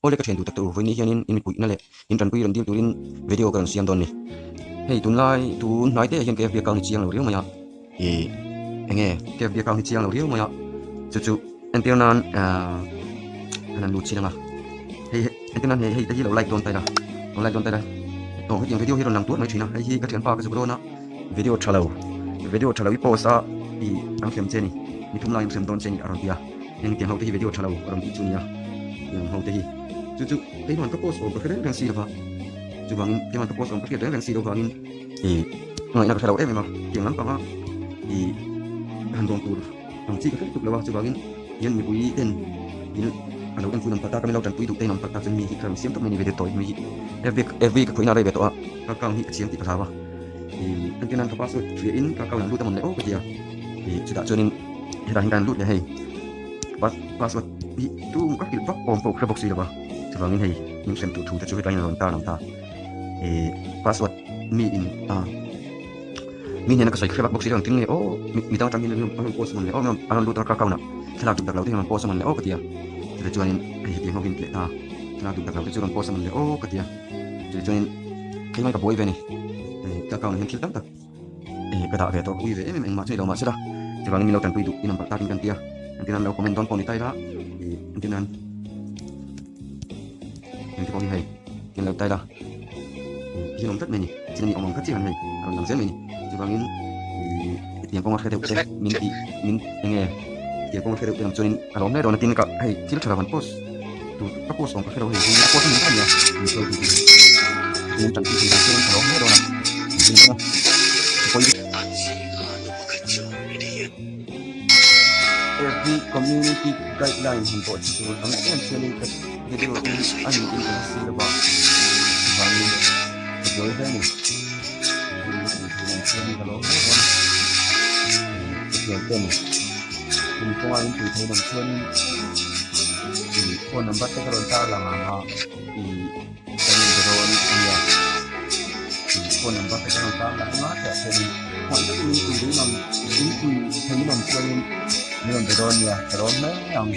ole ka thian tu tak tu voi ni hianin in pui na le in tran pui ran dil turin video kan siam don ni hei tun lai tu nai te hian ke FB account ni chiang lo riu maya e enge ke FB account ni chiang lo riu maya chu chu entian nan nan lu chi na hei entian nan hei te hi lo like don tai da like don tai da to hi video hi ron nang tu mai thina hei hi ka thian pa ka zu ro na video thalo i post a i ang sem che ni thum lai sem don che ni aron tia eng tiang ho te hi video thalo aron ti chu nia eng ho te hi chu te man ka post ko khere kan si ba chu bang te man ka post ko khere kan si do bangin e ngai na ka thalo em ma tiang lam pa ma i han don tur ang chi ka khere tu lawa chu bangin yen mi pui den in alo kan fu nam pata ka me lo tan pui tu te nam pata chen mi hi kram siam to me ni video toy mi FB ka khoina re be to a ka kang hi chiang ti ka ba anh kia năng các password phía in các câu làm lưu tâm một lẽ ô cái gì à thì chỉ đạo cho nên hiện tại đang lưu này hay password bị tu các kiểu vấp ôm phục khai box gì được không thì vào như này nhưng xem thủ cho cái này là ta làm ta thì password mi in mi này nó có sai khai box gì đang tiếng này ô mi tao trang như là anh post một lẽ ô anh lưu các câu nào khi nào chụp đặc lâu thì mình post một lẽ ô cái gì à thì cho nên thì tiếng không in lẽ ta khi nào chụp đặc lâu thì chúng mình post một lẽ ô cái gì à thì cho nên cái này cả bôi về này các câu này hiện lắm ta cái đạo về tôi quý về mình mà chơi đầu mà sẽ ra thì bằng mình lâu tận quý tụ in ta tinกันtia anh tin lâu comment don poni tay đó thì anh tin anh poni hay tin lâu tay đó thì nó rất mình chỉ là ông rất chi hẳn hay ông làm rất mình thì bằng in tiền công khai được thế mình nghe tiền công khai được làm cho nên ở đó này tin cả hay chỉ là làm post tụ các postของเขาเราเห็นที่post mình thấy nhiều thì chẳng chỉ là cái đó này rồi Every community guideline untuk itu, kami actually video ini informasi about bangun keboleh ni. Ini kalau kegiatan lingkungan itu saya nampak ni phone number kita kalau tahu lah mana di kami berdoa ni dia phone number kita kalau tahu lah mana jadi phone itu ini nam ini nam saya nên từ đó nha, từ đó mấy ông.